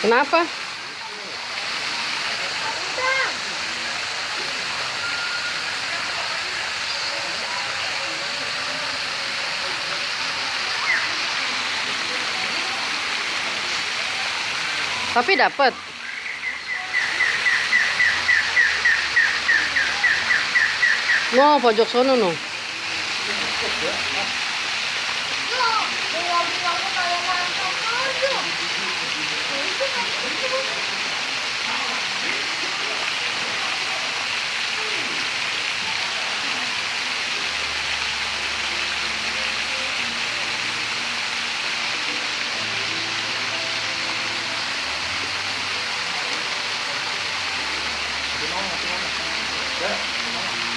Kenapa? Tapi dapat. No, pojok sono no.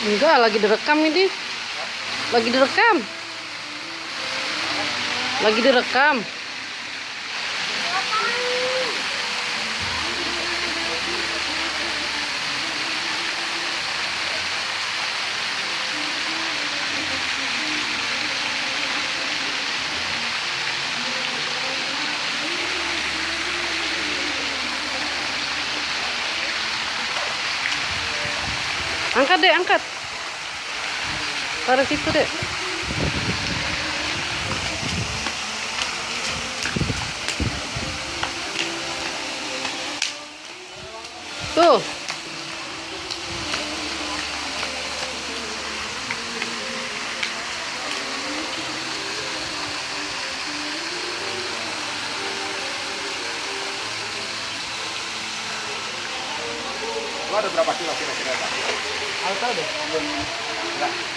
Enggak, lagi direkam ini. Lagi direkam. Lagi direkam. Angkat deh, angkat. Taruh situ deh. Tuh. Lu ada berapa kilo kira-kira? Alta deh.